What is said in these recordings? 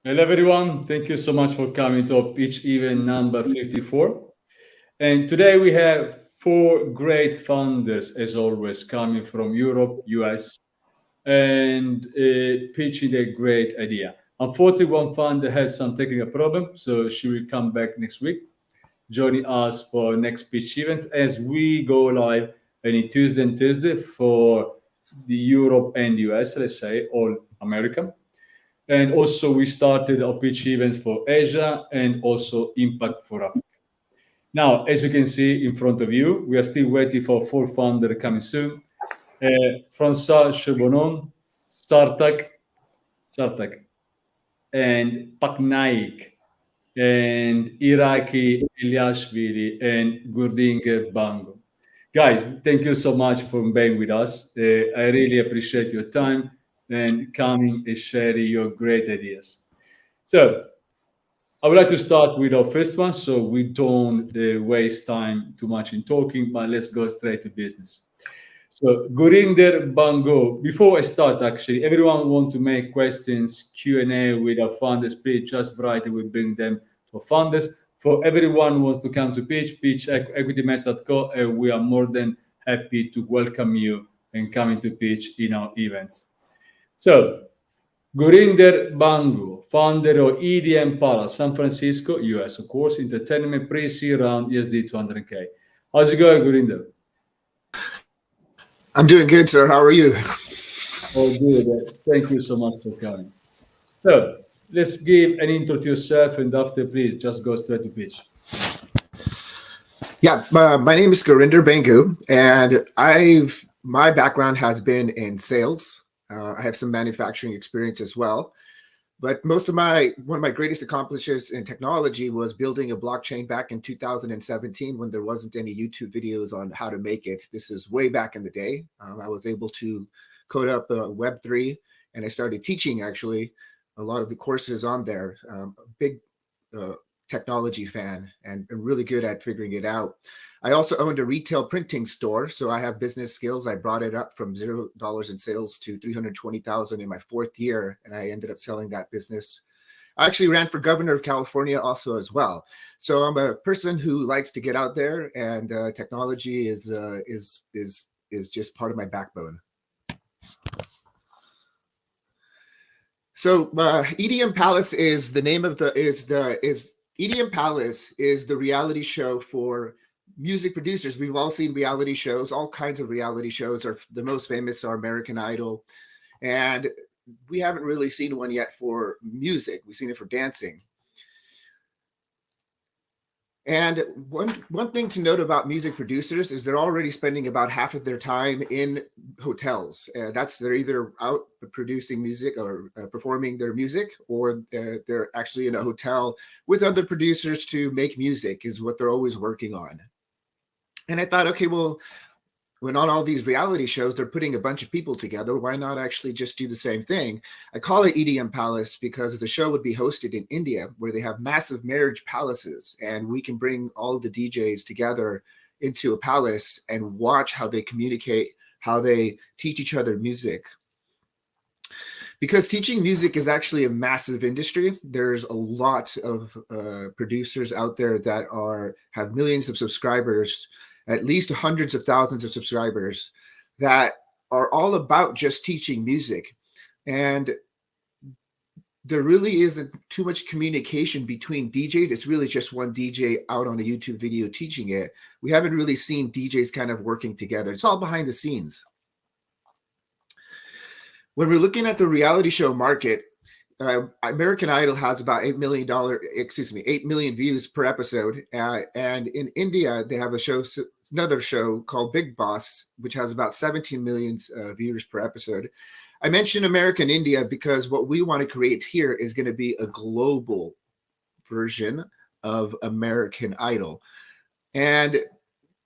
Hello, everyone. Thank you so much for coming to our pitch event number 54. And today we have four great founders, as always, coming from Europe, US, and pitching a great idea. Unfortunately, one founder has some technical problem, so she will come back next week, joining us for next pitch events as we go live any Tuesday and Thursday for the Europe and US, let's say, all America. And also, we started our pitch events for Asia and also Impact for Africa. Now, as you can see in front of you, we are still waiting for full founder coming soon. François Cherbonneau, Sarthak, Sarthak, and Patnaik, and Irakli, Eliashvili, and Gurinder Bhangoo. Guys, thank you so much for being with us. I really appreciate your time and coming and sharing your great ideas. So, I would like to start with our first one so we don't waste time too much in talking, but let's go straight to business. So, Gurinder Bango, before I start, actually, everyone want to make questions, Q&A with our founders, please just write it, we bring them to our founders. For everyone who wants to come to pitch equitymatch.co, and we are more than happy to welcome you and coming to pitch in our events. So, Gurinder Bhangoo, founder of EDM PALACE, San Francisco, US, of course, entertainment pre-seed round USD 200K. How's it going, Gurinder? I'm doing good, sir. How are you? Oh, good. Thank you so much for coming. So, let's give an intro to yourself, and after, please, just go straight to pitch. Yeah, my name is Gurinder Bhangoo, and my background has been in sales. I have some manufacturing experience as well, but one of my greatest accomplishments in technology was building a blockchain back in 2017 when there wasn't any YouTube videos on how to make it. This is way back in the day. I was able to code up Web3, and I started teaching actually a lot of the courses on there. Big uh, technology fan and really good at figuring it out. I also owned a retail printing store, so I have business skills. I brought it up from $0 in sales to 320,000 in my fourth year, and I ended up selling that business. I actually ran for governor of California also as well. So I'm a person who likes to get out there, and technology is just part of my backbone. So EDM Palace is the name of the is EDM Palace is the reality show for music producers. We've all seen reality shows, all kinds of reality shows. Are the most famous are American Idol, and we haven't really seen one yet for music. We've seen it for dancing. And one thing to note about music producers is they're already spending about half of their time in hotels. They're either out producing music or performing their music, or they're actually in a hotel with other producers to make music is what they're always working on. And I thought, okay, well, when on all these reality shows, they're putting a bunch of people together. Why not actually just do the same thing? I call it EDM Palace because the show would be hosted in India, where they have massive marriage palaces, and we can bring all the DJs together into a palace and watch how they communicate, how they teach each other music. Because teaching music is actually a massive industry. There's a lot of producers out there that have millions of subscribers, at least hundreds of thousands of subscribers, that are all about just teaching music. And there really isn't too much communication between DJs. It's really just one DJ out on a YouTube video teaching it. We haven't really seen DJs kind of working together. It's all behind the scenes. When we're looking at the reality show market, American Idol has about $8 million views per episode. And in India, they have another show called Big Boss, which has about 17 million viewers per episode. I mentioned American India because what we want to create here is going to be a global version of American Idol. And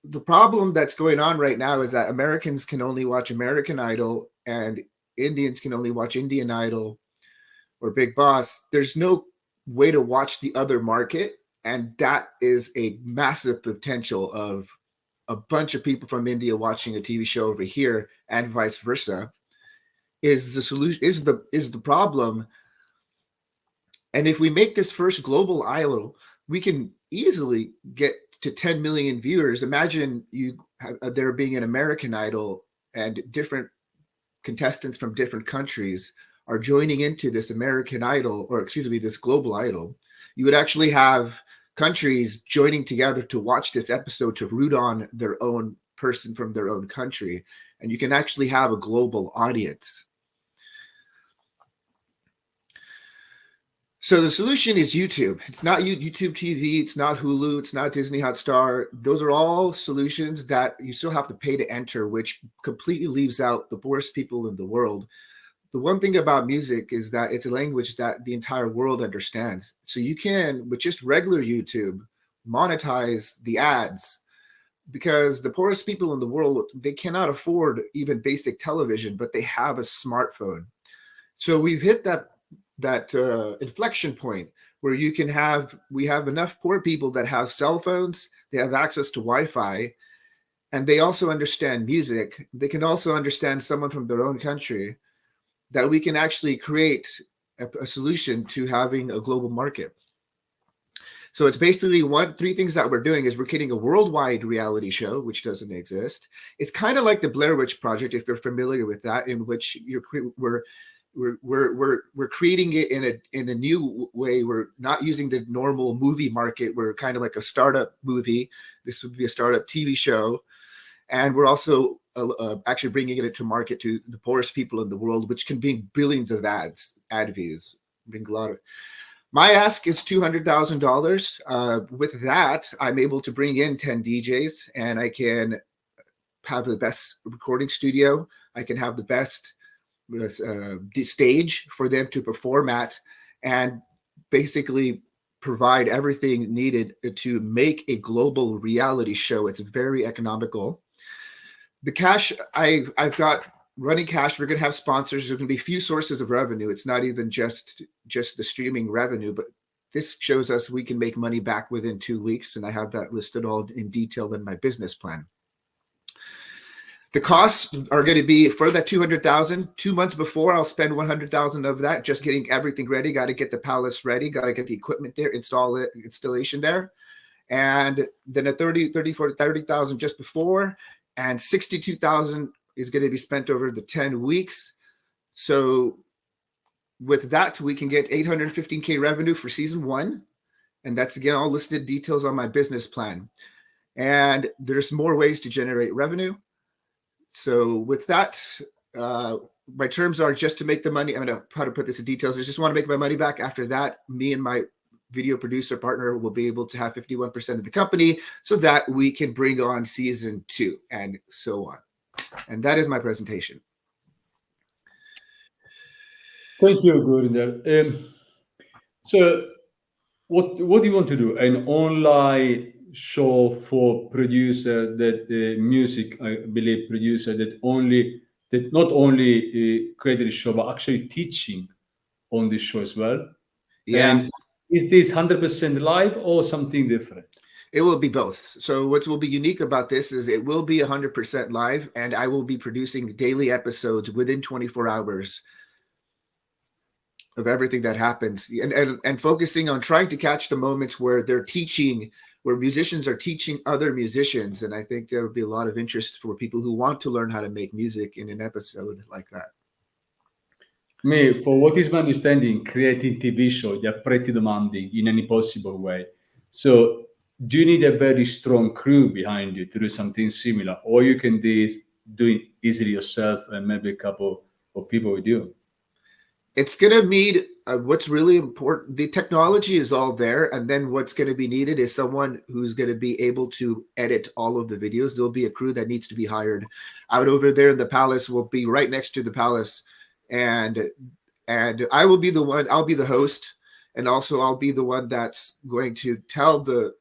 the problem that's going on right now is that Americans can only watch American Idol and Indians can only watch Indian Idol or Big Boss. There's no way to watch the other market. And that is a massive potential of a bunch of people from India watching a TV show over here and vice versa. Is the solution, is the problem And if we make this first global idol, we can easily get to 10 million viewers. Imagine there being an American Idol and different contestants from different countries are joining into this American Idol, or excuse me, this global idol. You would actually have countries joining together to watch this episode to root on their own person from their own country. And you can actually have a global audience. So the solution is YouTube. It's not YouTube TV. It's not Hulu. It's not Disney Hotstar. Those are all solutions that you still have to pay to enter, which completely leaves out the poorest people in the world. The one thing about music is that it's a language that the entire world understands. So you can, with just regular YouTube, monetize the ads, because the poorest people in the world, they cannot afford even basic television, but they have a smartphone. So we've hit that inflection point where we have enough poor people that have cell phones, they have access to Wi-Fi, and they also understand music. They can also understand someone from their own country, that we can actually create a solution to having a global market. So it's basically three things that we're doing is we're creating a worldwide reality show, which doesn't exist. It's kind of like the Blair Witch Project, if you're familiar with that, in which we're creating it in a new way. We're not using the normal movie market. We're kind of like a startup movie. This would be a startup TV show, and we're also actually bringing it to market to the poorest people in the world, which can bring billions of ad views. Bring a lot of. My ask is $200,000. With that, I'm able to bring in 10 DJs, and I can have the best recording studio. I can have the best stage for them to perform at, and basically provide everything needed to make a global reality show. It's very economical. The cash I've got running cash. We're going to have sponsors. There's going to be few sources of revenue. It's not even just the streaming revenue, but this shows us we can make money back within 2 weeks, and I have that listed all in detail in my business plan. The costs are going to be for that 200,000. 2 months before, I'll spend 100,000 of that just getting everything ready. Got to get the palace ready. Got to get the equipment there, installation there, and then a 30,000 just before, and 62,000 is going to be spent over the 10 weeks. So with that, we can get 815K revenue for season 1. And that's, again, all listed details on my business plan. And there's more ways to generate revenue. So with that, my terms are just to make the money. I'm going to how to put this in details. I just want to make my money back. After that, me and my video producer partner will be able to have 51% of the company so that we can bring on season 2 and so on. And that is my presentation. Thank you, Gurinder. So what do you want to do? An online show for producer that the music, I believe, producer that not only created the show but actually teaching on this show as well. Yeah. And is this 100% live or something different? It will be both. So what will be unique about this is it will be 100% live, and I will be producing daily episodes within 24 hours of everything that happens, and focusing on trying to catch the moments where they're teaching, where musicians are teaching other musicians. And I think there will be a lot of interest for people who want to learn how to make music in an episode like that. For what is my understanding, creating TV show, they're pretty demanding in any possible way. So do you need a very strong crew behind you to do something similar, or you can do it easily yourself and maybe a couple of people with you? It's going to need what's really important. The technology is all there. And then what's going to be needed is someone who's going to be able to edit all of the videos. There'll be a crew that needs to be hired out over there in the palace. We'll be right next to the palace. And I will be the one, I'll be the host. And also I'll be the one that's going to tell the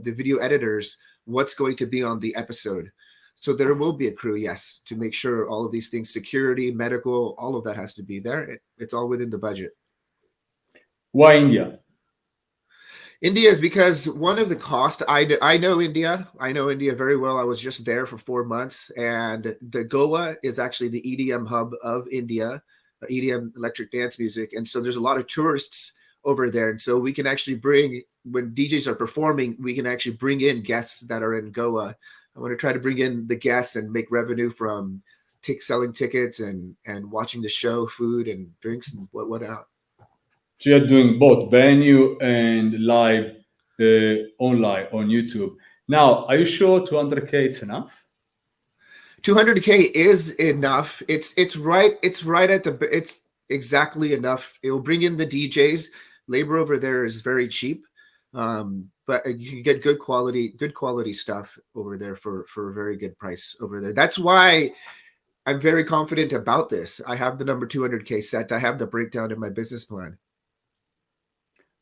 video editors what's going to be on the episode. So there will be a crew, yes, to make sure all of these things, security, medical, all of that has to be there. It's all within the budget. Why India? India is because one of the costs, I know India. I know India very well. I was just there for 4 months. And the Goa is actually the EDM hub of India, EDM electric dance music. And so there's a lot of tourists over there. And so we can actually bring, when DJs are performing, we can actually bring in guests that are in Goa. I want to try to bring in the guests and make revenue from selling tickets and watching the show, food and drinks and whatnot. So you're doing both venue and live online on YouTube. Now, are you sure 200K is enough? 200K is enough. It's right at the, it's exactly enough. It'll bring in the DJs. Labor over there is very cheap, but you can get good quality stuff over there for a very good price over there. That's why I'm very confident about this. I have the number 200K set. I have the breakdown in my business plan.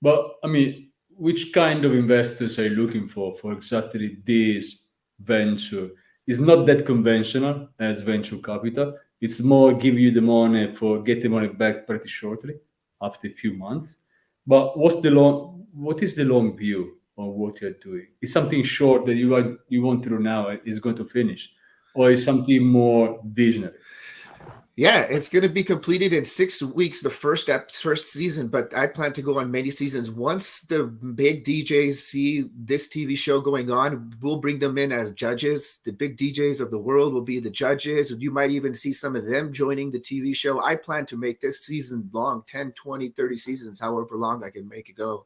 But I mean, which kind of investors are you looking for exactly this venture? It's not that conventional as venture capital. It's more give you the money for get the money back pretty shortly after a few months. But what is the long view on what you're doing? Is something short that you want to do now is going to finish, or is something more visionary? Yeah, it's going to be completed in 6 weeks, the first season, but I plan to go on many seasons. Once the big DJs see this TV show going on, we'll bring them in as judges. The big DJs of the world will be the judges. You might even see some of them joining the TV show. I plan to make this season long, 10, 20, 30 seasons, however long I can make it go.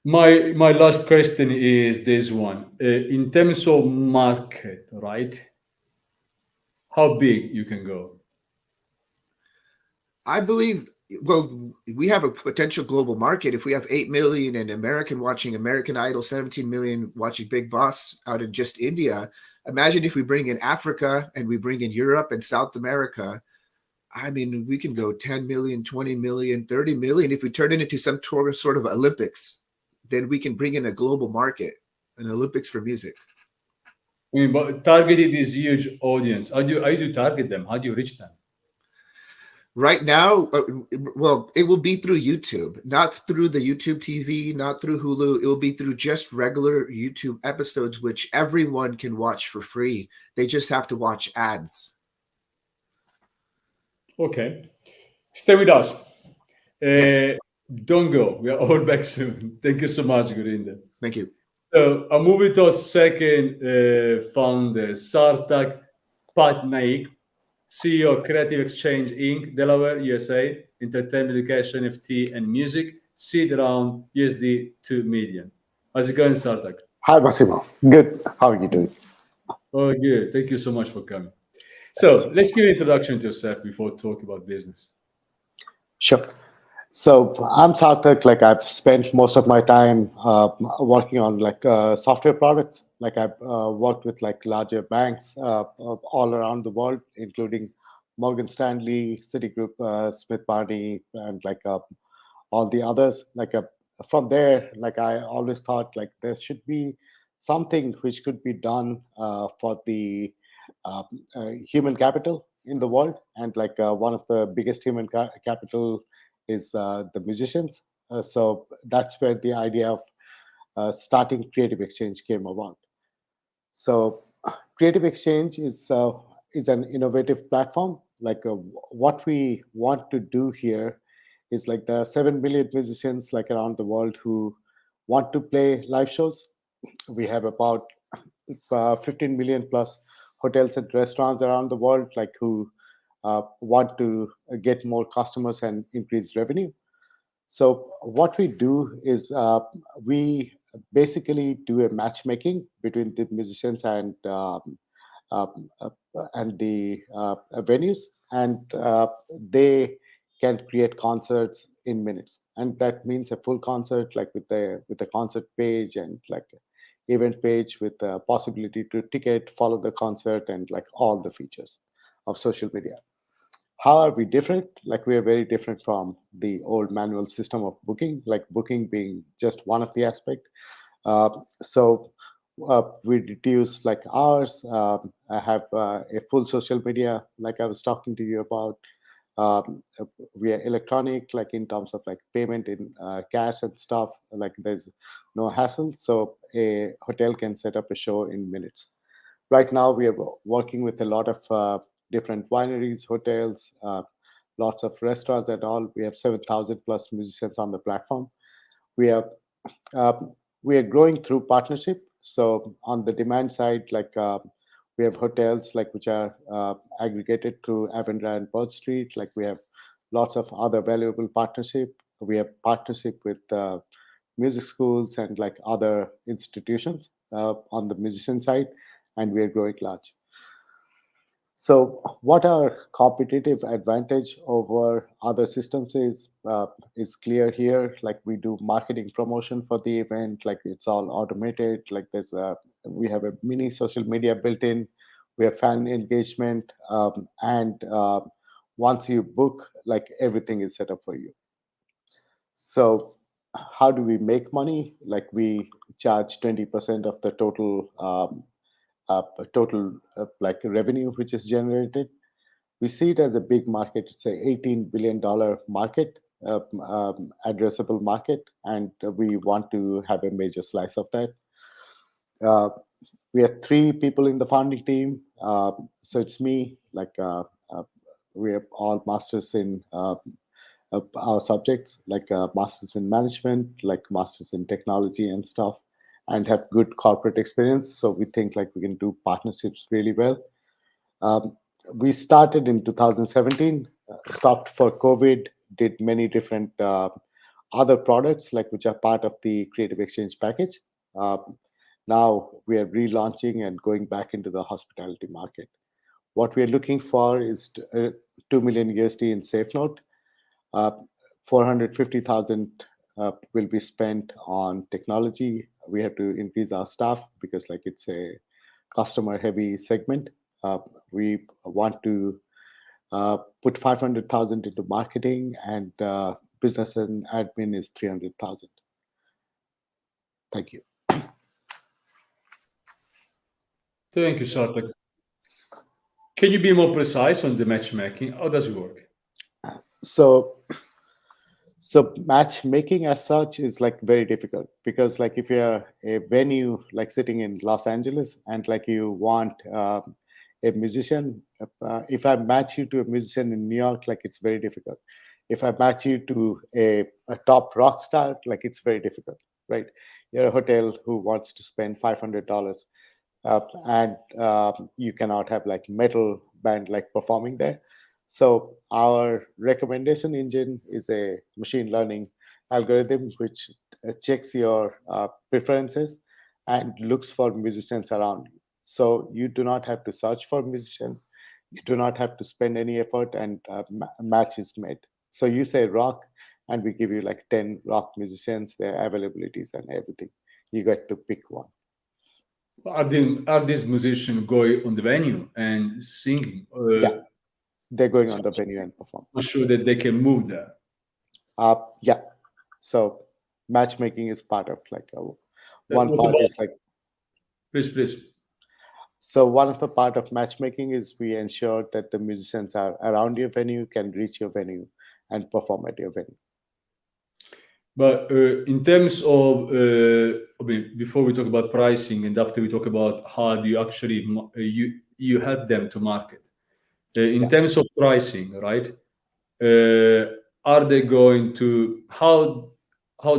My last question is this one. In terms of market, right? How big you can go? I believe, well, we have a potential global market. If we have 8 million in American watching American Idol, 17 million watching Big Boss out in just India, imagine if we bring in Africa and we bring in Europe and South America. I mean, we can go 10 million, 20 million, 30 million. If we turn it into some sort of Olympics, then we can bring in a global market, an Olympics for music. I mean, but targeting this huge audience, how do you target them? How do you reach them? Right now, well, it will be through YouTube, not through the YouTube TV, not through Hulu. It will be through just regular YouTube episodes, which everyone can watch for free. They just have to watch ads. Okay. Stay with us. Yes, Uh, don't go. We are all back soon. Thank you so much, Gurinder. thank you. So I'm moving to our second founder, Sarthak Patnaik, CEO of Creative Exchange Inc., Delaware, USA, entertainment, education, NFT, and music, seed around USD 2 million. How's it going, Sarthak? Hi, Massimo. Good. How are you doing? Oh, good. Thank you so much for coming. So let's give an introduction to yourself before talk about business. Sure. So I'm Sarthak. Like I've spent most of my time working on software products. Like I've worked with like larger banks all around the world, including Morgan Stanley, Citigroup, Smith Barney, and all the others. From there, like I always thought like there should be something which could be done for the uh, human capital in the world, and one of the biggest human capital is the musicians. So that's where the idea of starting Creative Exchange came about. So Creative Exchange is an innovative platform. What we want to do here is like there are 7 billion musicians like around the world who want to play live shows. We have about 15 million plus hotels and restaurants around the world like who want to get more customers and increase revenue. So what we do is we basically do a matchmaking between the musicians uh, uh, and the venues, and they can create concerts in minutes, and that means a full concert like with a concert page and like event page with the possibility to ticket, follow the concert, and like all the features of social media. How are we different? Like we are very different from the old manual system of booking, like booking being just one of the aspect. So we reduce like hours. I have a full social media, like I was talking to you about. We are electronic, like in terms of like payment in cash and stuff. Like there's no hassle, so a hotel can set up a show in minutes. Right now, we are working with a lot of different wineries, hotels, lots of restaurants and all. We have 7,000 plus musicians on the platform. We are we are growing through partnership. So on the demand side, we have hotels which are aggregated through Avendra and Bird Street. Like we have lots of other valuable partnership. We have partnership with music schools and other institutions on the musician side, and we are growing large. So, what our competitive advantage over other systems is clear here. Like we do marketing promotion for the event. Like it's all automated. Like we have a mini social media built in. We have fan engagement, and once you book, everything is set up for you. So, how do we make money? Like we charge 20% of the total revenue which is generated. We see it as a big market. It's a $18 billion market, addressable market, and we want to have a major slice of that. We have 3 people in the founding team. So it's me. We have all masters in our subjects, masters in management, masters in technology and stuff, and have good corporate experience. So we think we can do partnerships really well. We started in 2017, stopped for COVID, did many different other products which are part of the Creative Exchange package. Now we are relaunching and going back into the hospitality market. What we are looking for is $2 million USD in safe note. 450,000 will be spent on technology. We have to increase our staff because it's a customer heavy segment. We want to put 500,000 into marketing, and business and admin is 300,000. Thank you. Thank you, Sarthak. Can you be more precise on the matchmaking? How does it work? So matchmaking as such is very difficult because if you're a venue sitting in Los Angeles and you want a musician, if I match you to a musician in New York, it's very difficult. If I match you to a top rock star, it's very difficult, right? You're a hotel who wants to spend $500, and you cannot have metal band performing there. So our recommendation engine is a machine learning algorithm which checks your preferences and looks for musicians around you. So you do not have to search for musicians. You do not have to spend any effort, and match is made. So you say rock, and we give you 10 rock musicians, their availabilities and everything. You get to pick one. Are these musicians going on the venue and singing? Yeah, they're going on the venue and perform. I'm sure that they can move there. Yeah. So matchmaking is part of one part is Please. So one of the part of matchmaking is we ensure that the musicians are around your venue, can reach your venue, and perform at your venue. But in terms of, before we talk about pricing and after we talk about how do you actually you help them to market. In terms of pricing, right? Are they going to how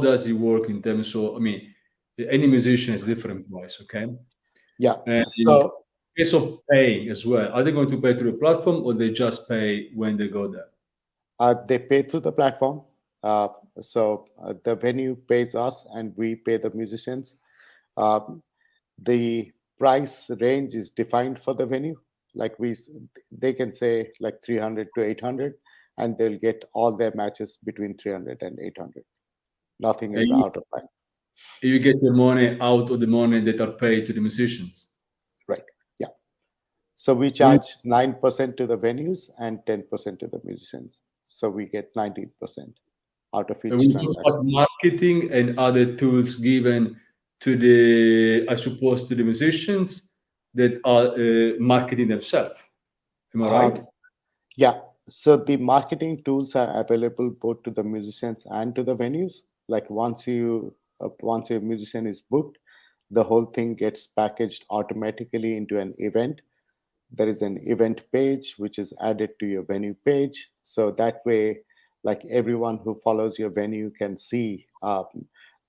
does it work in terms of? Any musician has different price, okay? Yeah. And so in case of paying as well, are they going to pay through the platform or they just pay when they go there? They pay through the platform. The venue pays us, and we pay the musicians. The price range is defined for the venue. They can say 300 to 800, and they'll get all their matches between 300 and 800. Nothing is out of line. You get the money out of the money that are paid to the musicians. Right. Yeah. So we charge 9% to the venues and 10% to the musicians. So we get 19% out of each transaction. About marketing and other tools given to the musicians that are marketing themselves. Am I right? Yeah. So the marketing tools are available both to the musicians and to the venues. Once a musician is booked, the whole thing gets packaged automatically into an event. there is an event page which is added to your venue page. So that way, like everyone who follows your venue can see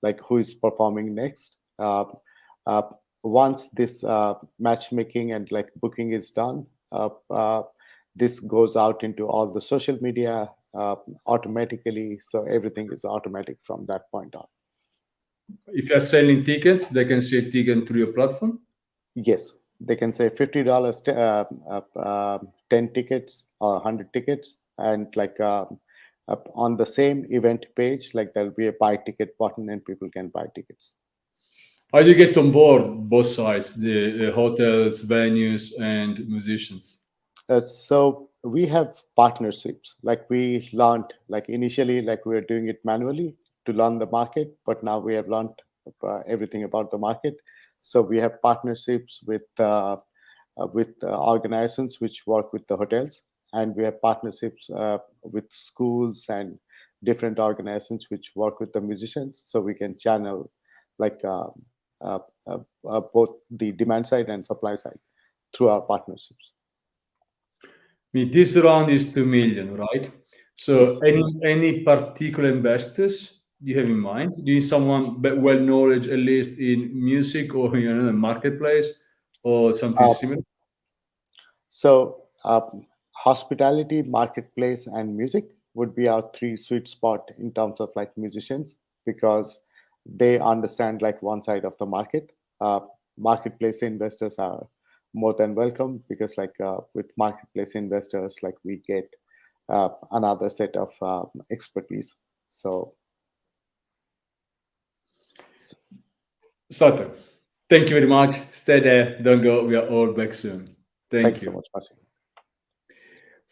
like who is performing next. Uh, Once this matchmaking and like booking is done, this goes out into all the social media automatically. So everything is automatic from that point on. If you're selling tickets, they can see a ticket through your platform. Yes, they can say $50, 10 tickets or 100 tickets, and like on the same event page, like there'll be a buy ticket button, and people can buy tickets. How do you get on board both sides, the hotels, venues, and musicians? So we have partnerships. Like we learned, like initially, like we were doing it manually to learn the market, but now we have learned everything about the market. So we have partnerships with organizations which work with the hotels, and we have partnerships with schools and different organizations which work with the musicians. So we can channel like both the demand side and supply side through our partnerships. I mean, this round is 2 million, right? So Yes. any particular investors you have in mind? Do you need someone well knowledge at least in music or the marketplace or something Uh, similar? so hospitality, marketplace, and music would be our three sweet spot in terms of like musicians, because they understand like one side of the market. Uh, Marketplace investors are more than welcome, because like with marketplace investors, like we get another set of expertise. So Sarthak, thank you very much. Stay there. Don't go. We are all back soon. thank Thank you so you. much, Martin.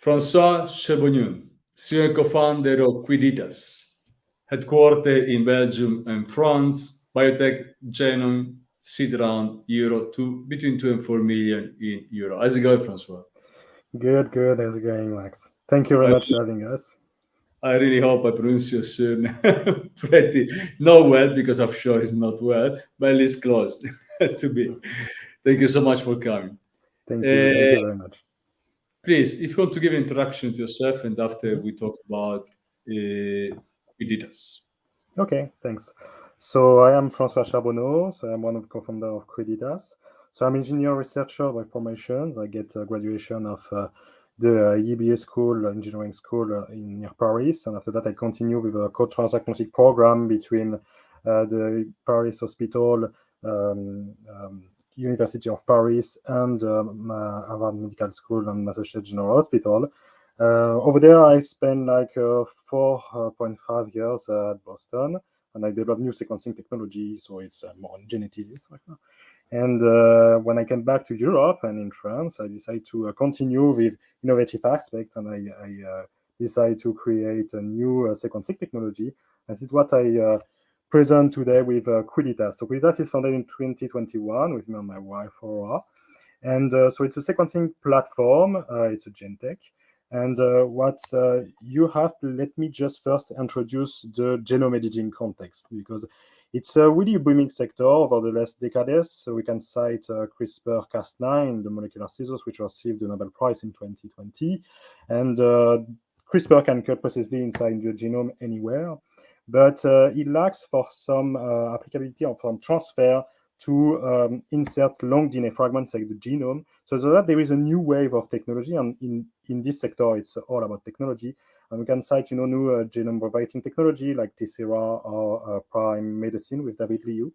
François Cherbonneau, CEO and co-founder of QUIDDITAS, headquartered in Belgium and France, biotech genome seed round between 2 and 4 million in euro. How's it going, François? Good, good. How's it going, Max? Thank you very I, much for having us. I really hope I pronounce your surname pretty not well, because I'm sure it's not well, but at least close to be. Thank you so much for coming. Thank Uh, you very much. Please, if you want to give an introduction to yourself, and after we talk about QUIDDITAS. Okay, thanks. So I am François Cherbonneau. So I'm one of the co-founder of QUIDDITAS. So I'm engineer researcher by formation. I get a graduation of the EBA school, engineering school in near Paris, and after that I continue with a co-transatlantic program between the Paris Hospital, University of Paris, and Harvard Medical School and Massachusetts General Hospital. Over there, I spent like 4.5 years at Boston, and I developed new sequencing technology, so it's more on genetics right now. And when I came back to Europe and in France, I decided to continue with innovative aspects, and I decided to create a new sequencing technology. And this is what I present today with QUIDDITAS. So QUIDDITAS is founded in 2021 with me and my wife, Aurora. And so it's a sequencing platform. It's a GenTech. And what you have to let me just first introduce the genome editing context, because it's a really booming sector over the last decades. So we can cite CRISPR-Cas9, the molecular scissors, which received the Nobel Prize in 2020. And CRISPR can cut precisely inside the genome anywhere, but it lacks for some applicability or from transfer to insert long DNA fragments like the genome. So that there is a new wave of technology, and in this sector, it's all about technology. And we can cite, new genome rewriting technology like Tessera or Prime Medicine with David Liu.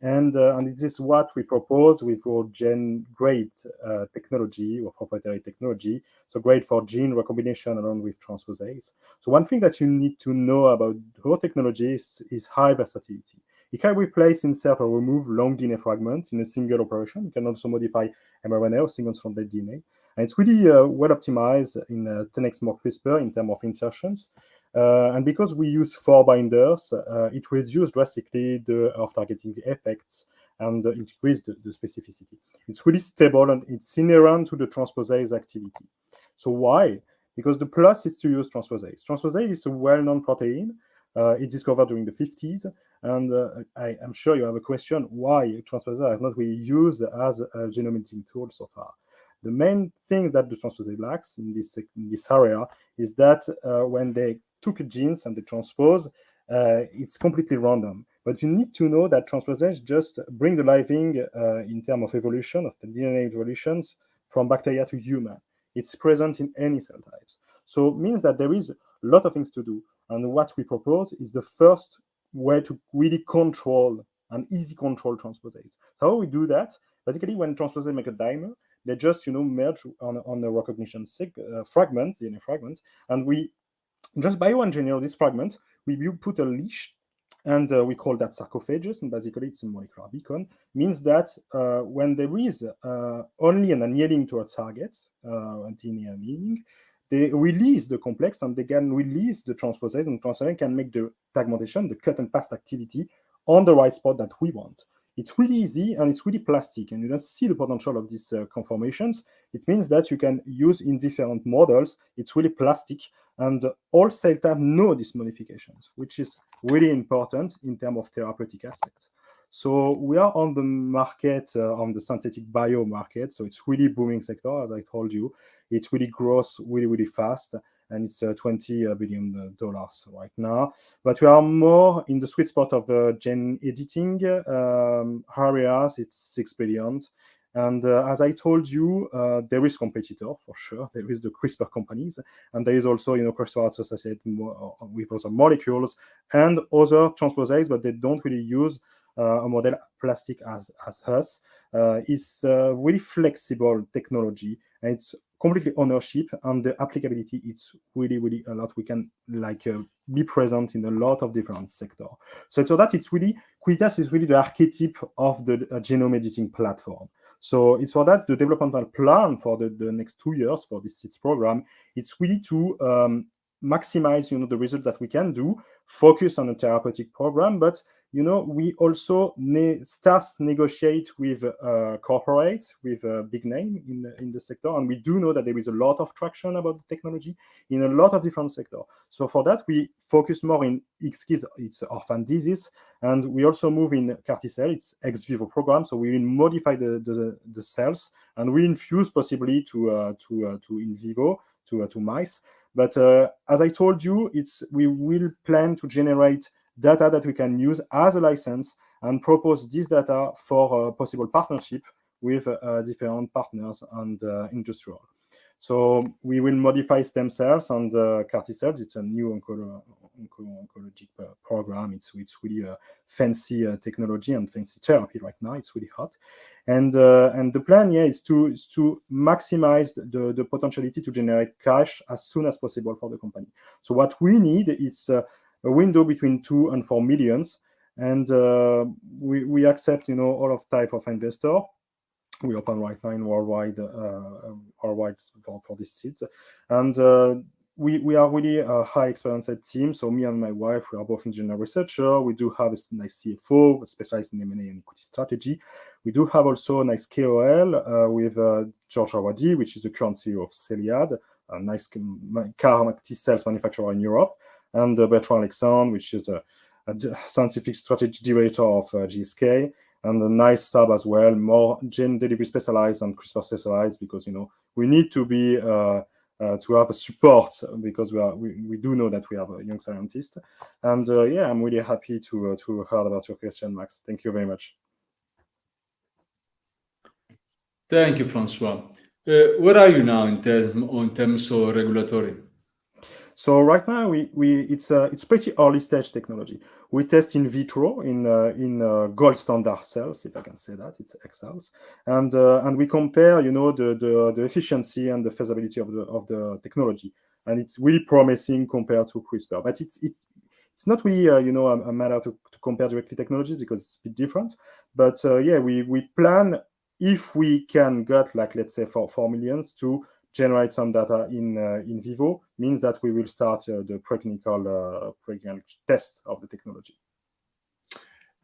And this is what we propose with our GenGrade technology or proprietary technology. So great for gene recombination along with transposase. So one thing that you need to know about our technology is high versatility. It can replace, insert, or remove long DNA fragments in a single operation. You can also modify mRNA or single-stranded DNA. And it's really well optimized in 10x more CRISPR in terms of insertions. And because we use 4 binders, it reduces drastically the off-targeting effects and increase the specificity. It's really stable, and it's inherent to the transposase activity. So why? Because the plus is to use transposase. Transposase is a well-known protein. It's discovered during the 50s, and I'm sure you have a question why transposase are not really used as a genome editing tool so far. The main things that the transposer lacks in this area is that when they took a genes and they transpose, it's completely random. But you need to know that transposase just bring the living in terms of evolution, of the DNA evolutions from bacteria to human. It's present in any cell types. So it means that there is a lot of things to do. And what we propose is the first way to really control an easy control transposase. So how we do that? Basically, when transposase make a dimer, they just merge on the recognition fragment, DNA fragment, and we just bioengineer this fragment. We put a leash, and we call that sarcophagus, and basically it's a molecular beacon. Means that when there is only an annealing to a target, DNA annealing, they release the complex and they can release the transposase, and the transposase can make the tagmentation, the cut and paste activity on the right spot that we want. It's really easy and it's really plastic, and you don't see the potential of these conformations. It means that you can use in different models. It's really plastic, and all cell types know these modifications, which is really important in terms of therapeutic aspects. So we are on the market, on the synthetic bio market. So it's really booming sector, as I told you. It really grows really, really fast, and it's $20 billion right now. But we are more in the sweet spot of gene editing areas. It's $6 billion. And as I told you, there is competitor for sure. There is the CRISPR companies, and there is also, CRISPR associated with other molecules and other transposases, but they don't really use a model plastic as us. It's really flexible technology, and it's completely ownership, and the applicability, it's really, really a lot. We can be present in a lot of different sectors. So that it's really, QUIDDITAS is really the archetype of the genome editing platform. So it's for that the developmental plan for the next 2 years for this SIDS program, it's really to maximize, the results that we can do, focus on a therapeutic program, but we also start negotiate with corporates, with a big name in the sector, and we do know that there is a lot of traction about the technology in a lot of different sectors. So for that, we focus more in XKIS, it's orphan disease, and we also move in CAR T-cell, it's ex vivo program. So we will modify the cells and we infuse possibly to in vivo to mice. But as I told you, we will plan to generate data that we can use as a license and propose this data for a possible partnership with different partners and industrial. So we will modify stem cells and CAR T cells. It's a new oncologic program. It's really a fancy technology and fancy therapy right now. It's really hot, and the plan, is to maximize the potentiality to generate cash as soon as possible for the company. So what we need is a window between 2 and 4 millions, and we accept all of type of investor. We open right now in worldwide for these seats, and we are really a high experienced team. So me and my wife, we are both engineer researcher. We do have a nice CFO specialized in M&A and equity strategy. We do have also a nice KOL with George Awadi, which is the current CEO of Celiad, a nice CAR T-cells manufacturer in Europe, and Bertrand Alexandre, which is a scientific strategy director of GSK, and a nice sub as well, more gene delivery specialized and CRISPR specialized, because we need to be to have a support, because we do know that we have a young scientist. And I'm really happy to hear about your question, Max. Thank you very much. Thank you, François. Where are you now in terms of regulatory? So right now it's pretty early stage technology. We test in vitro in gold standard cells, if I can say that. It's X cells, and we compare the efficiency and the feasibility of the technology, and it's really promising compared to CRISPR. But it's not really a matter to compare directly technologies, because it's a bit different. But we plan, if we can get let's say 4 millions to generate some data in vivo, means that we will start the preclinical test of the technology.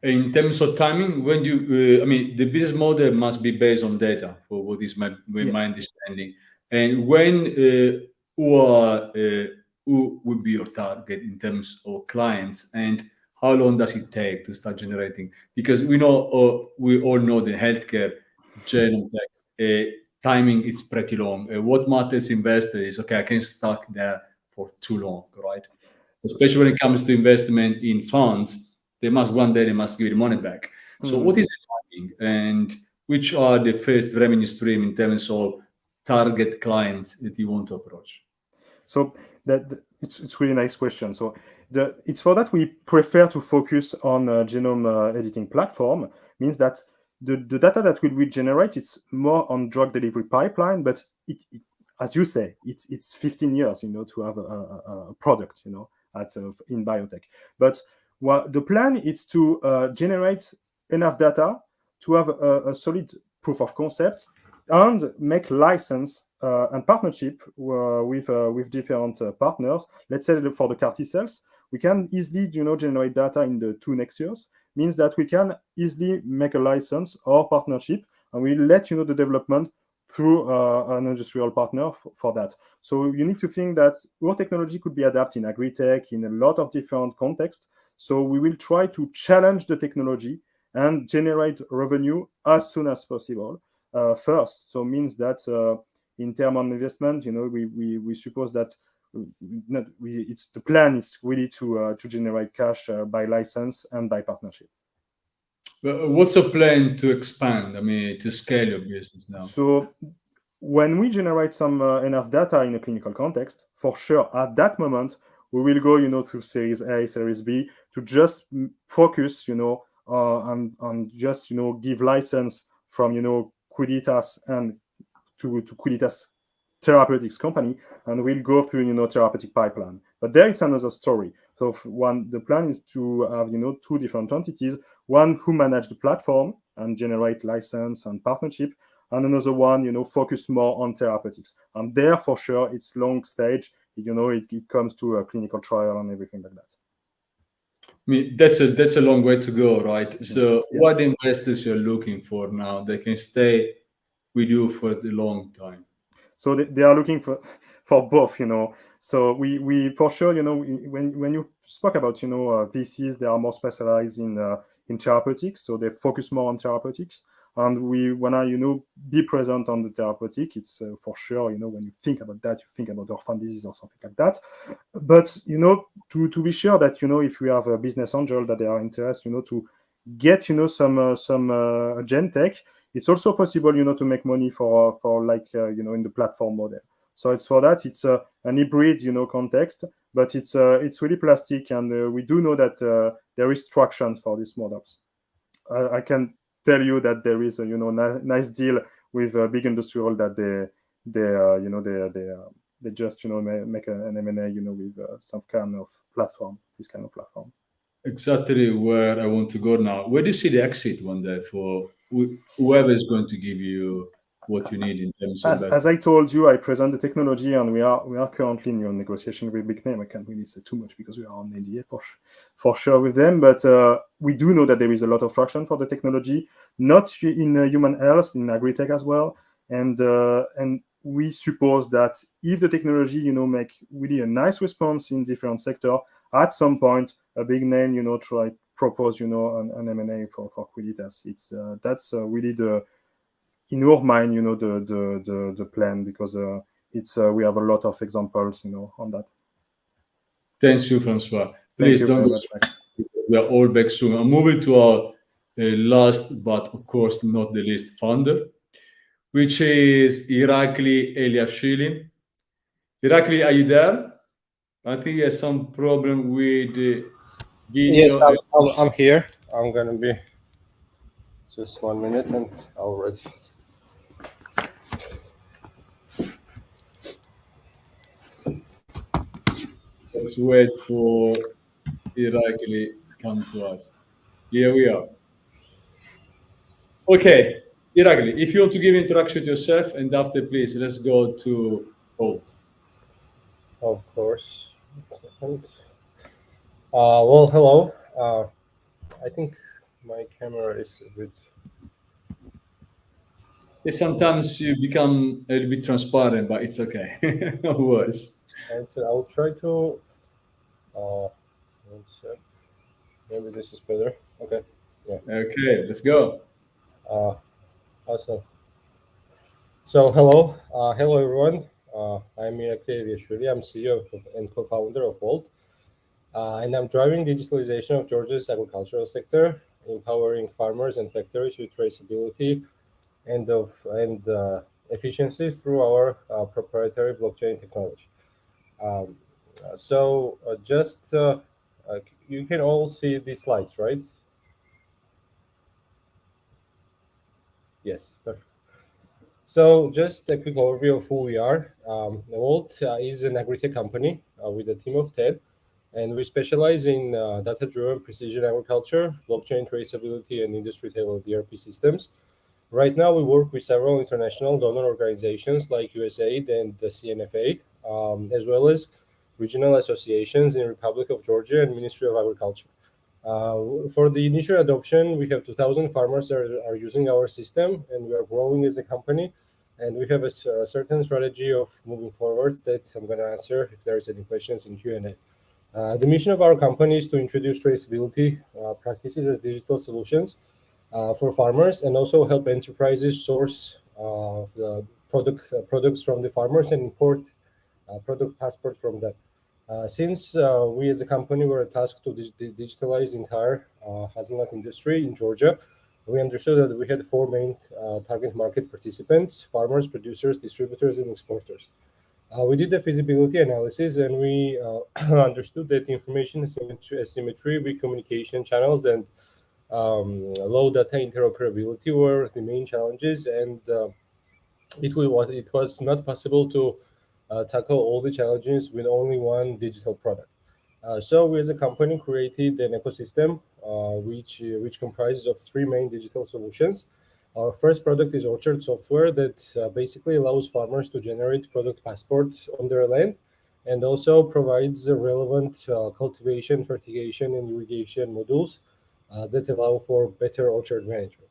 In terms of timing, when the business model must be based on data, for what is my understanding. And when who would be your target in terms of clients, and how long does it take to start generating? Because we all know the healthcare genome tech timing is pretty long. What matters investor is, okay, I can stuck there for too long, right? Especially when it comes to investment in funds, one day they must give the money back. So what is the timing, and which are the first revenue stream in terms of target clients that you want to approach? So it's really nice question. So it's for that we prefer to focus on genome editing platform. Means that the data that we generate, it's more on drug delivery pipeline, but it as you say, it's 15 years, to have a product, in biotech. But what the plan is to generate enough data to have a solid proof of concept and make license and partnership with different partners. Let's say for the CAR T cells, we can easily, generate data in the 2 next years. Means that we can easily make a license or partnership, and we let the development through an industrial partner for that. So you need to think that our technology could be adapted in agri-tech in a lot of different contexts. So we will try to challenge the technology and generate revenue as soon as possible first. So means that in terms of investment, we suppose that the plan is really to generate cash by license and by partnership. What's the plan to expand? To scale your business now? So when we generate some enough data in a clinical context, for sure, at that moment, we will go, through Series A, Series B, to just focus, on just, give license from, QUIDDITAS and to QUIDDITAS therapeutics company, and we'll go through, therapeutic pipeline. But there is another story. So the plan is to have, 2 different entities, one who manage the platform and generate license and partnership, and another one, focus more on therapeutics. And there, for sure, it's long stage. It comes to a clinical trial and everything like that. That's a long way to go, right? So what investors you're looking for now, they can stay with you for the long time? So they are looking for both, So we for sure, when you spoke about, VCs, they are more specialized in therapeutics, so they focus more on therapeutics. And we wanna, be present on the therapeutic. It's for sure, when you think about that, you think about orphan disease or something like that. But to be sure that if we have a business angel that they are interested, to get some gen tech, it's also possible, to make money for like in the platform model. So it's for that it's an hybrid, context, but it's really plastic, and we do know that there is traction for these models. I can tell you that there is a nice deal with a big industrial that they just make an M&A with some kind of platform, this kind of platform. Exactly where I want to go now. Where do you see the exit one day for whoever is going to give you what you need in terms of as I told you, I present the technology, and we are currently in negotiation with big name. I can't really say too much because we are on NDA for sure with them, but we do know that there is a lot of traction for the technology, not in human health, in agri-tech as well, and we suppose that if the technology make really a nice response in different sector, at some point a big name try propose an M&A for QUIDDITAS. It's that's really the in our mind, the plan, because it's we have a lot of examples, on that. Thanks you, François. Please don't go. We are all back soon. I'm moving to our last, but of course not the least, founder, which is Irakli Eliashvili. Irakli, are you there? I think he has some problem with the video. Yes, I'm here. I'm gonna be just 1 minute and already. Let's wait for Irakli to come to us. Here we are. Okay, Irakli, if you want to give introduction to yourself, and after, please, let's go to Bolt. Of course. Well, hello. I think my camera is a bit. Sometimes you become a little bit transparent, but it's okay. No worries. I'll try to. One sec. Maybe this is better. Okay. Yeah. Okay, let's go. Awesome. So hello everyone. I'm Irakli Eliashvili. I'm CEO and co-founder of Volt, and I'm driving digitalization of Georgia's agricultural sector, empowering farmers and factories with traceability and efficiency through our proprietary blockchain technology. Um, just you can all see these slides, right? Yes, perfect. So just a quick overview of who we are. Volt is an agri-tech company with a team of 10, and we specialize in data-driven precision agriculture, blockchain traceability, and industry-tailored ERP systems. Right now, we work with several international donor organizations like USAID and the CNFA, as well as regional associations in Republic of Georgia and Ministry of Agriculture. For the initial adoption, we have 2,000 farmers are using our system, and we are growing as a company. And we have a certain strategy of moving forward that I'm going to answer if there is any questions in Q&A. The mission of our company is to introduce traceability practices as digital solutions for farmers, and also help enterprises source the products from the farmers and import product passport from them. Since we as a company were tasked to digitalize the entire hazelnut industry in Georgia, we understood that we had four main target market participants: farmers, producers, distributors, and exporters. We did a feasibility analysis, and we understood that information asymmetry with communication channels and low data interoperability were the main challenges, and it was not possible to tackle all the challenges with only one digital product. So we as a company created an ecosystem which comprises of three main digital solutions. Our first product is Orchard software that basically allows farmers to generate product passport on their land, and also provides relevant cultivation, fertigation, and irrigation modules that allow for better orchard management.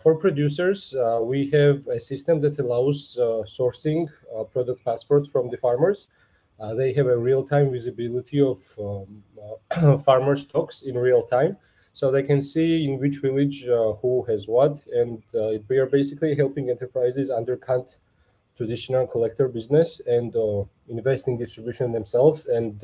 For producers, we have a system that allows sourcing product passports from the farmers. They have a real-time visibility of farmer stocks in real time, so they can see in which village who has what, and we are basically helping enterprises undercut traditional collector business and invest in distribution themselves and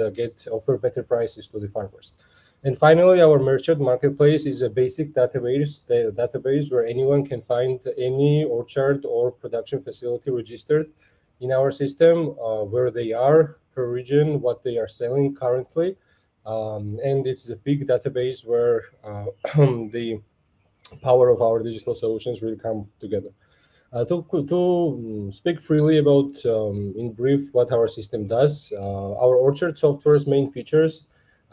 offer better prices to the farmers. And finally, our merchant marketplace is a basic database where anyone can find any orchard or production facility registered in our system, where they are per region, what they are selling currently. And it's a big database where the power of our digital solutions really come together. To speak freely about, in brief, what our system does, our Orchard software's main features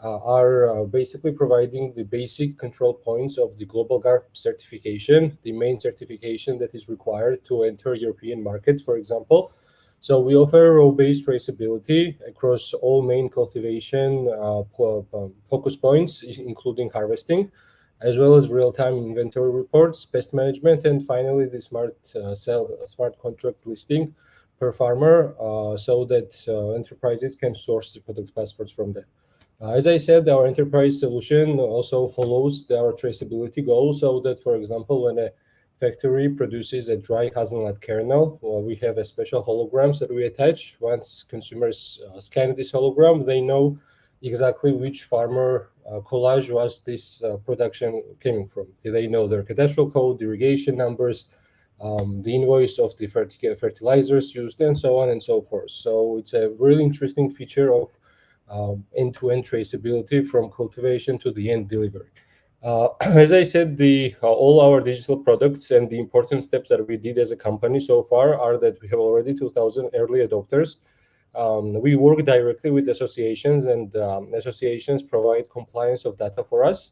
are basically providing the basic control points of the Global GARP certification, the main certification that is required to enter European markets, for example. So we offer row-based traceability across all main cultivation focus points, including harvesting, as well as real-time inventory reports, pest management, and finally the smart contract listing per farmer, so that enterprises can source the product passports from them. As I said, our enterprise solution also follows our traceability goal, so that, for example, when a factory produces a dry hazelnut kernel, we have a special holograms that we attach. Once consumers scan this hologram, they know exactly which farmer collage was this production coming from. They know their cadastral code, irrigation numbers, the invoice of the fertilizers used, and so on and so forth. So it's a really interesting feature of end-to-end traceability from cultivation to the end delivery. As I said, all our digital products and the important steps that we did as a company so far are that we have already 2,000 early adopters. We work directly with associations, and associations provide compliance of data for us.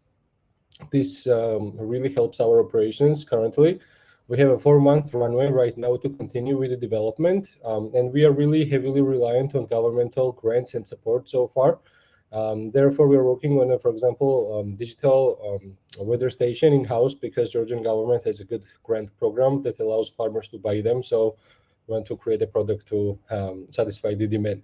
This really helps our operations currently. We have a 4-month runway right now to continue with the development, and we are really heavily reliant on governmental grants and support so far. Therefore, we are working on, for example, digital weather station in-house, because Georgian government has a good grant program that allows farmers to buy them. So we want to create a product to satisfy the demand.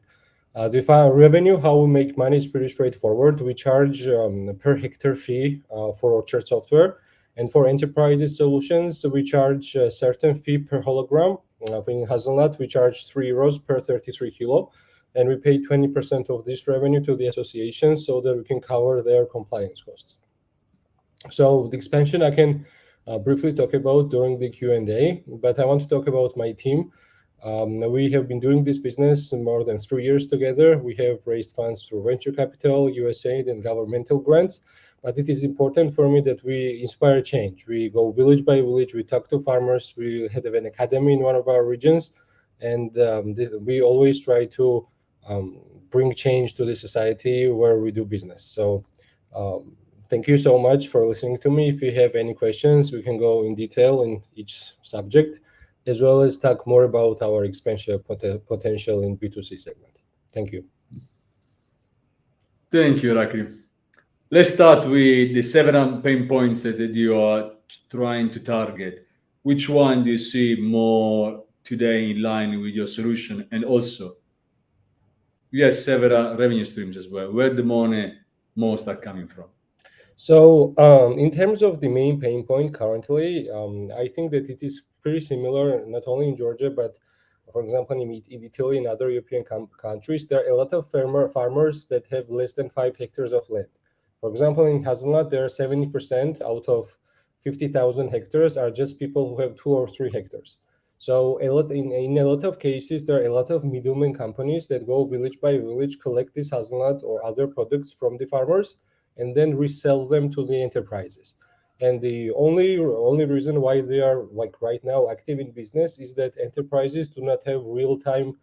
The revenue, how we make money, is pretty straightforward. We charge per hectare fee for Orchard software. And for enterprises solutions, we charge a certain fee per hologram. in hazelnut, we charge €3 per 33 kilo, and we pay 20% of this revenue to the association so that we can cover their compliance costs. So the expansion I can briefly talk about during the Q&A, but I want to talk about my team. We have been doing this business more than 3 years together. We have raised funds through venture capital, USAID, and governmental grants. But it is important for me that we inspire change. We go village by village, we talk to farmers, we have an academy in one of our regions, and we always try to bring change to the society where we do business. So thank you so much for listening to me. If you have any questions, we can go in detail in each subject, as well as talk more about our expansion potential in B2C segment. Thank you. Thank you, Irakli. Let's start with the 7 pain points that you are trying to target. Which one do you see more today in line with your solution? And also, you have several revenue streams as well. Where the money most are coming from? So in terms of the main pain point currently, I think that it is pretty similar, not only in Georgia, but for example, in Italy and other European countries, there are a lot of farmers that have less than 5 hectares of land. For example, in hazelnut, there are 70% out of 50,000 hectares are just people who have 2 or 3 hectares. So in a lot of cases, there are a lot of middlemen companies that go village by village, collect this hazelnut or other products from the farmers, and then resell them to the enterprises. And the only reason why they are like right now active in business is that enterprises do not have real-time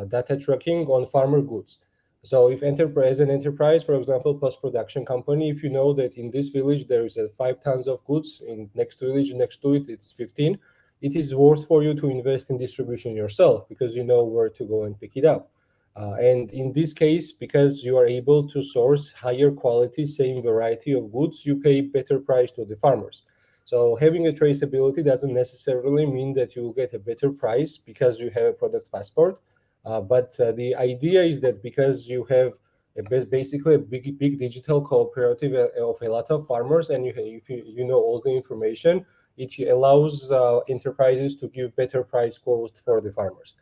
data tracking on farmer goods. So if as an enterprise, for example, post-production company, if you know that in this village there is 5 tons of goods, in next village next to it, it's 15, it is worth for you to invest in distribution yourself because you know where to go and pick it up. And in this case, because you are able to source higher quality, same variety of goods, you pay better price to the farmers. So having a traceability doesn't necessarily mean that you will get a better price because you have a product passport. But the idea is that because you have basically a big digital cooperative of a lot of farmers, and if you know all the information, it allows enterprises to give better price quote for the farmers.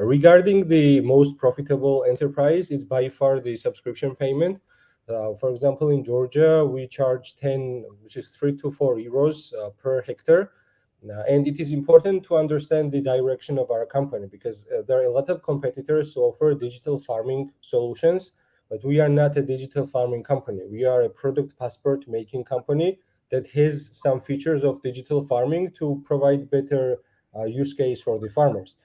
Regarding the most profitable enterprise, is by far the subscription payment. For example, in Georgia, we charge 10, which is 3 to 4 euros per hectare. And it is important to understand the direction of our company because there are a lot of competitors who offer digital farming solutions, but we are not a digital farming company. We are a product passport making company that has some features of digital farming to provide better use case for the farmers.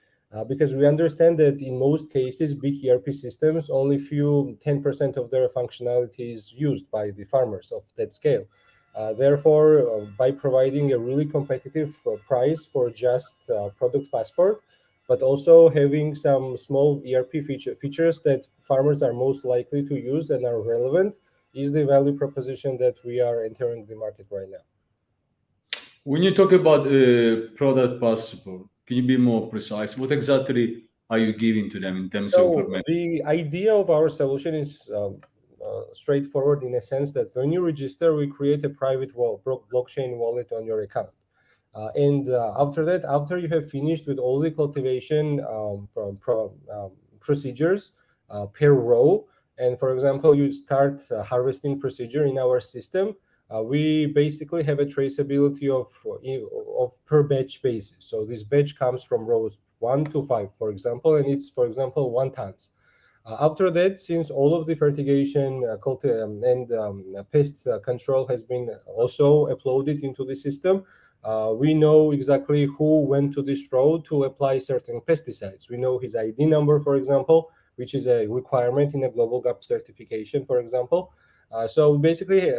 Because we understand that in most cases, big ERP systems, only 10% of their functionality is used by the farmers of that scale. Therefore, by providing a really competitive price for just product passport, but also having some small ERP features that farmers are most likely to use and are relevant, is the value proposition that we are entering the market right now. When you talk about product passport, can you be more precise? What exactly are you giving to them in terms of information? The idea of our solution is straightforward in a sense that when you register, we create a private blockchain wallet on your account. And after that, after you have finished with all the cultivation procedures per row, and for example, you start harvesting procedure in our system, we basically have a traceability of per batch basis. So this batch comes from rows 1 to 5, for example, and it's, for example, 1 tons. After that, since all of the fertigation and pest control has been also uploaded into the system, we know exactly who went to this road to apply certain pesticides. We know his ID number, for example, which is a requirement in a global GAP certification, for example. So basically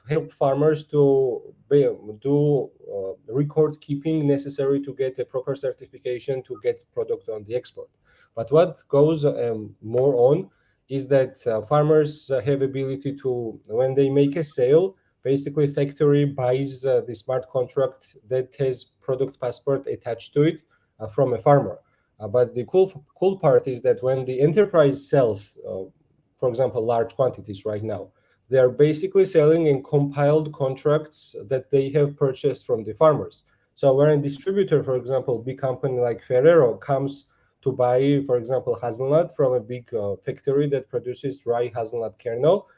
help farmers to do record keeping necessary to get a proper certification to get product on the export. But what goes more on is that farmers have ability to, when they make a sale, basically factory buys the smart contract that has product passport attached to it from a farmer. But the cool part is that when the enterprise sells, for example, large quantities right now, they are basically selling in compiled contracts that they have purchased from the farmers. So when a distributor, for example, big company like Ferrero comes to buy, for example, hazelnut from a big factory that produces dry hazelnut kernel,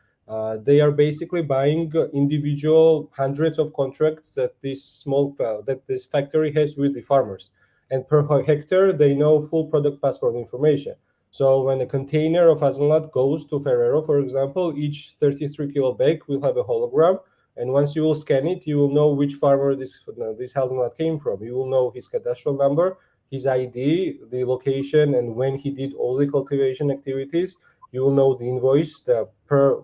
they are basically buying individual hundreds of contracts that this factory has with the farmers. And per hectare, they know full product passport information. So when a container of hazelnut goes to Ferrero, for example, each 33 kilo bag will have a hologram. And once you will scan it, you will know which farmer this hazelnut came from. You will know his cadastral number, his ID, the location, and when he did all the cultivation activities. You will know the invoice, the per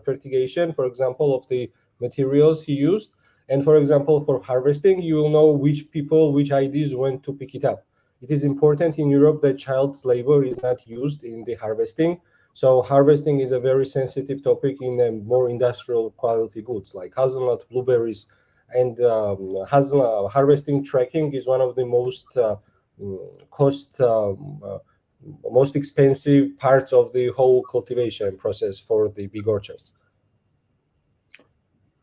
fertigation, for example, of the materials he used. And for example, for harvesting, you will know which people, which IDs went to pick it up. It is important in Europe that child labor is not used in the harvesting. So harvesting is a very sensitive topic in more industrial quality goods like hazelnut, blueberries, and harvesting tracking is one of the most most expensive parts of the whole cultivation process for the big orchards.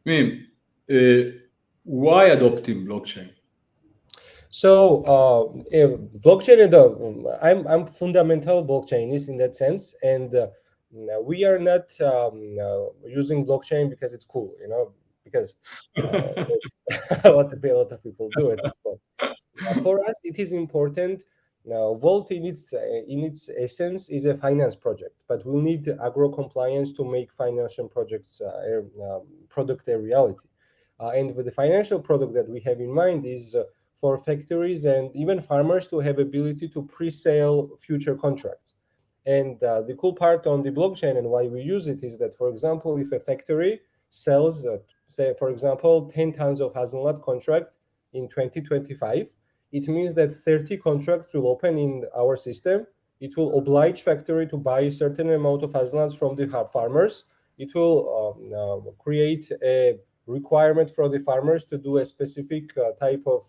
I mean, why adopting blockchain? So blockchain, and I'm fundamental blockchainist in that sense, and we are not using blockchain because it's cool, because it's what a lot of people do at this point. For us, it is important. Now, Vault in its essence is a finance project, but we'll need agro compliance to make financial projects product a reality. And with the financial product that we have in mind is for factories and even farmers to have ability to pre-sale future contracts. And the cool part on the blockchain and why we use it is that, for example, if a factory sells, say, for example, 10 tons of hazelnut contract in 2025, it means that 30 contracts will open in our system. It will oblige factory to buy a certain amount of hazelnuts from the farmers. It will create a requirement for the farmers to do a specific type of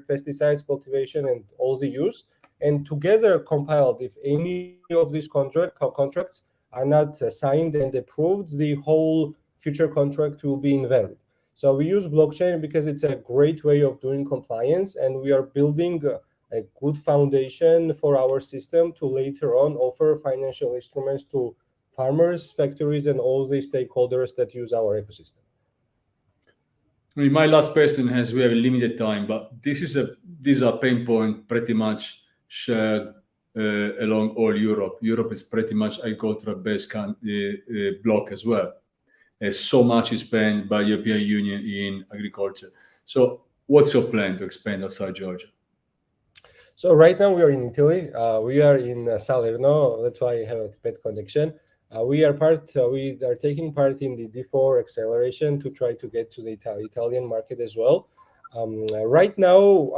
pesticides cultivation and all the use, and together compiled, if any of these contracts are not signed and approved, the whole future contract will be invalid. So we use blockchain because it's a great way of doing compliance, and we are building a good foundation for our system to later on offer financial instruments to farmers, factories, and all the stakeholders that use our ecosystem. I mean, my last question has, we have a limited time, but this is a pain point pretty much shared along all Europe. Europe is pretty much agricultural-based bloc as well. So much is spent by European Union in agriculture. So what's your plan to expand outside Georgia? So right now we are in Italy. We are in Salerno. That's why I have a bad connection. We are taking part in the D4 acceleration to try to get to the Italian market as well. Right now,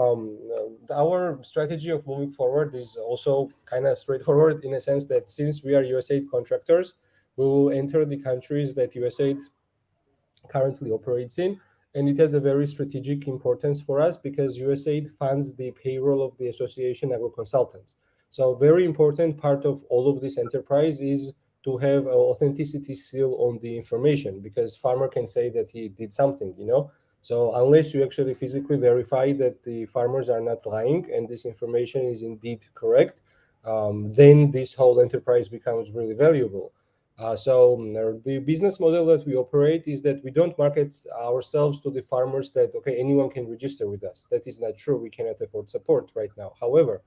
our strategy of moving forward is also kind of straightforward in a sense that since we are USAID contractors, we will enter the countries that USAID currently operates in. And it has a very strategic importance for us because USAID funds the payroll of the Association Agro Consultants. So a very important part of all of this enterprise is to have an authenticity seal on the information, because farmer can say that he did something, So unless you actually physically verify that the farmers are not lying and this information is indeed correct, then this whole enterprise becomes really valuable. So the business model that we operate is that we don't market ourselves to the farmers that, okay, anyone can register with us. That is not true. We cannot afford support right now. However,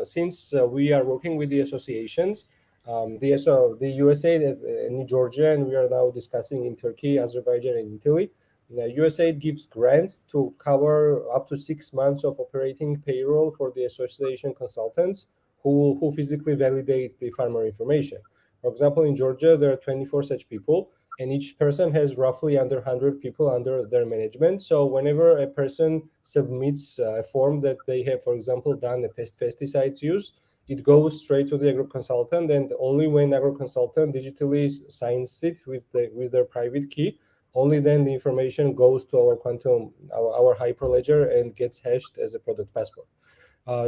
since we are working with the associations, the USAID in Georgia, and we are now discussing in Turkey, Azerbaijan, and Italy, USAID gives grants to cover up to 6 months of operating payroll for the association consultants who physically validate the farmer information. For example, in Georgia, there are 24 such people, and each person has roughly under 100 people under their management. So whenever a person submits a form that they have, for example, done a pesticides use, it goes straight to the agro consultant, and only when agro consultant digitally signs it with their private key, only then the information goes to our quantum, our hyperledger, and gets hashed as a product passport.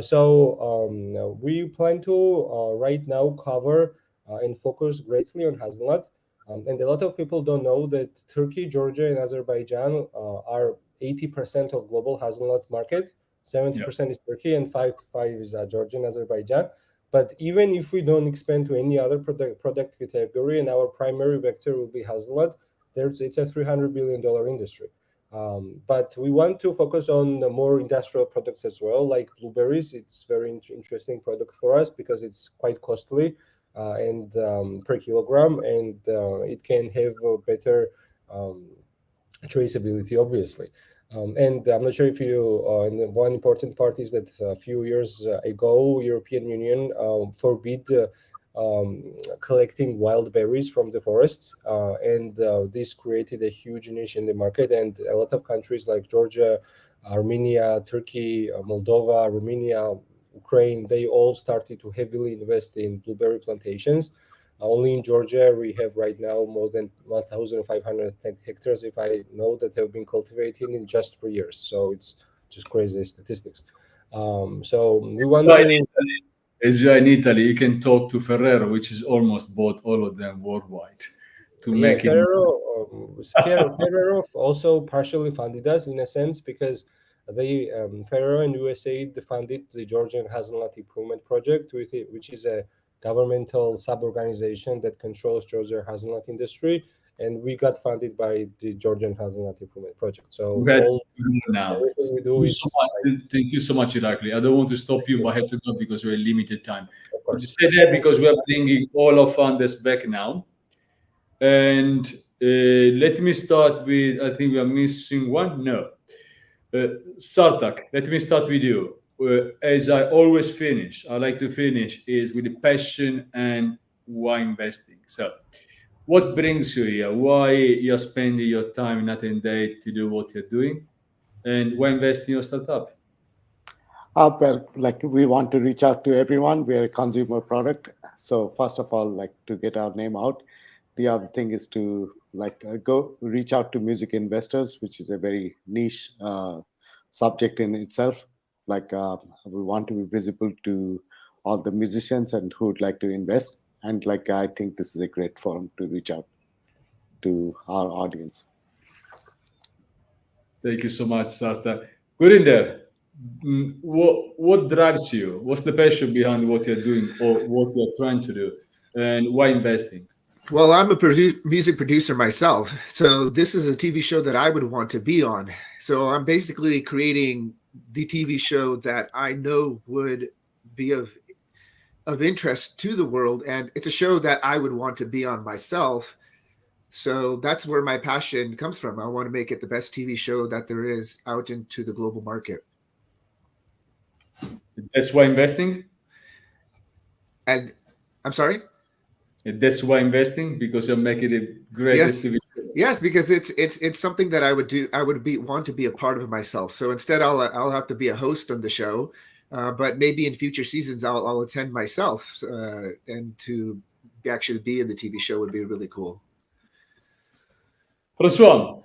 So we plan to right now cover and focus greatly on hazelnut. And a lot of people don't know that Turkey, Georgia, and Azerbaijan are 80% of global hazelnut market. 70% is Turkey, and 5 is Georgia and Azerbaijan. But even if we don't expand to any other product category, and our primary vector will be hazelnut, it's a $300 billion industry. But we want to focus on the more industrial products as well, like blueberries. It's very interesting product for us because it's quite costly and per kilogram, and it can have a better traceability, obviously. And I'm not sure if you, and one important part is that a few years ago, European Union forbid collecting wild berries from the forests, and this created a huge niche in the market, and a lot of countries like Georgia, Armenia, Turkey, Moldova, Romania, Ukraine, they all started to heavily invest in blueberry plantations. Only in Georgia, we have right now more than 1,500 hectares, if I know, that have been cultivated in just 3 years. So it's just crazy statistics. So we want to... As you're in Italy, you can talk to Ferrero, which is almost bought all of them worldwide. To make Ferrero also partially funded us in a sense, because they Ferrero and USAID funded the Georgian Hazelnut Improvement Project, which is a governmental sub-organization that controls Georgia hazelnut industry, and we got funded by the Georgian Hazelnut Improvement Project. So everything we do is... Thank you so much, Irakli. I don't want to stop you, but I have to go because we're limited time. But you say that because we are bringing all our funders back now. And let me start with, I think we are missing one. No. Sarthak, let me start with you. As I always finish, I like to finish is with the passion and why investing. So what brings you here? Why you're spending your time night and day to do what you're doing? And why invest in your startup? Well, like we want to reach out to everyone. We're a consumer product. So first of all, like to get our name out. The other thing is to go reach out to music investors, which is a very niche subject in itself. We want to be visible to all the musicians and who would like to invest. And I think this is a great forum to reach out to our audience. Thank you so much, Sarthak. Gurinder, what drives you? What's the passion behind what you're doing or what you're trying to do? And why investing? Well, I'm a music producer myself. So this is a TV show that I would want to be on. So I'm basically creating the TV show that I know would be of interest to the world. And it's a show that I would want to be on myself. So that's where my passion comes from. I want to make it the best TV show that there is out into the global market. That's why investing? And I'm sorry? That's why investing, because you're making it great. Yes, because it's something that I would do. I would want to be a part of myself. So instead, I'll have to be a host on the show, but maybe in future seasons I'll attend myself, and to actually be in the TV show would be really cool. François,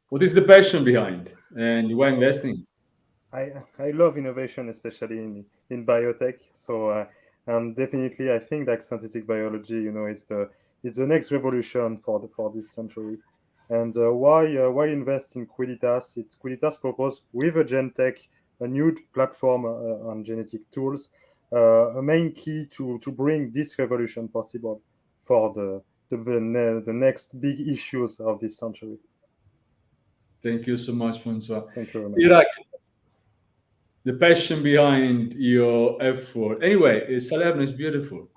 what is the passion behind and why investing? I love innovation, especially in biotech. So. Definitely, I think that synthetic biology, it's the next revolution for this century. And why invest in QUIDDITAS? It's QUIDDITAS proposed with a GenTech, a new platform on genetic tools, a main key to bring this revolution possible for the next big issues of this century. Thank you so much, François. Thank you very much. Irakli, the passion behind your effort. Anyway, Salerno is beautiful.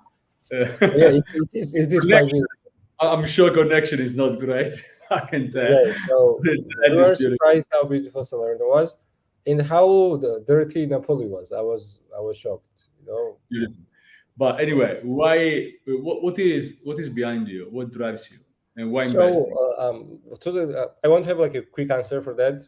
It is. I'm sure connection is not great. I can tell. Yeah, so we were surprised how beautiful Salerno was and how dirty Napoli was. I was shocked. Beautiful. But anyway, why? What is behind you? What drives you? And why investing? I want to have a quick answer for that.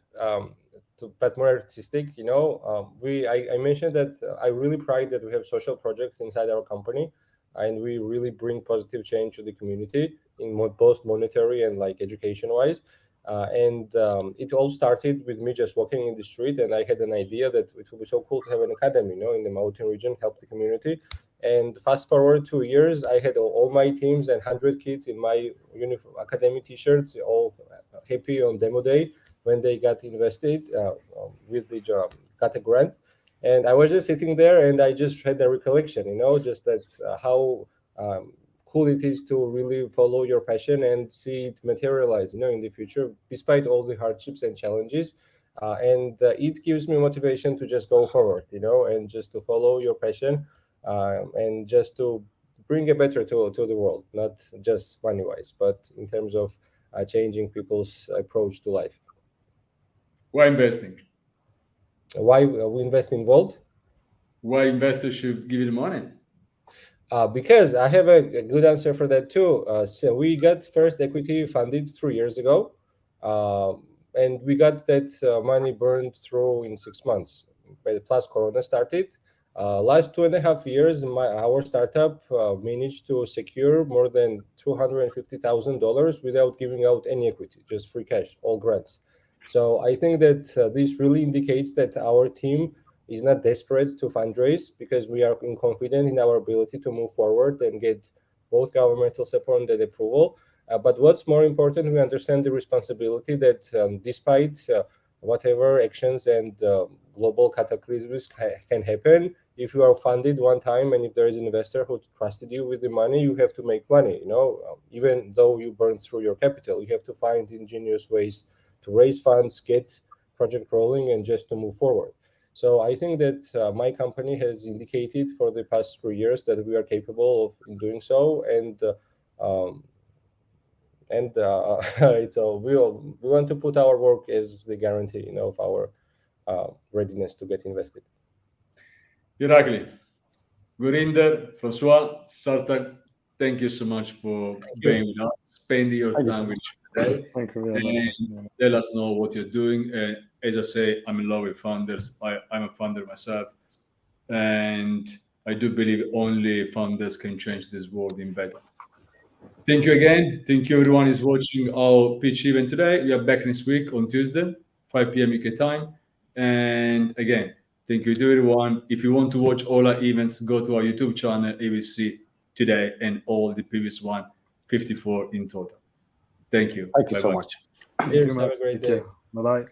But more artistic, I mentioned that I really pride that we have social projects inside our company, and we really bring positive change to the community in both monetary and education wise. And it all started with me just walking in the street, and I had an idea that it would be so cool to have an academy, in the mountain region, help the community. And fast forward 2 years, I had all my teams and 100 kids in my academy t-shirts, all happy on demo day. when they got invested with the got a grant. And I was just sitting there, and I just had a recollection, just that how cool it is to really follow your passion and see it materialize, in the future, despite all the hardships and challenges. And it gives me motivation to just go forward, and just to follow your passion, and just to bring a better to the world, not just money-wise, but in terms of changing people's approach to life. Why investing? Why we invest in Volt? Why investors should give you the money? Because I have a good answer for that too. So we got first equity funded 3 years ago, and we got that money burned through in 6 months. Plus Corona started. Last 2.5 years, our startup managed to secure more than $250,000 without giving out any equity, just free cash, all grants. So I think that this really indicates that our team is not desperate to fundraise, because we are confident in our ability to move forward and get both governmental support and approval. But what's more important, we understand the responsibility that despite whatever actions and global cataclysms can happen, if you are funded one time and if there is an investor who trusted you with the money, you have to make money. Even though you burn through your capital, you have to find ingenious ways to raise funds, get project rolling, and just to move forward. So I think that my company has indicated for the past 3 years that we are capable of in doing so, and it's we want to put our work as the guarantee, of our readiness to get invested. Irakli, Gurinder, François, Sarthak, thank you so much for being with us, spending your time with us today. Thank you very much. And let us know what you're doing. As I say, I'm in love with founders. I'm a founder myself, and I do believe only founders can change this world in better. Thank you again. Thank you everyone who's watching our pitch event today. We are back next week on Tuesday, 5 p.m. UK time. And again, thank you to everyone. If you want to watch all our events, go to our YouTube channel, ABC today, and all the previous 54 in total. Thank you. Thank you so Bye-bye. much. Cheers. Have a great day. Bye bye.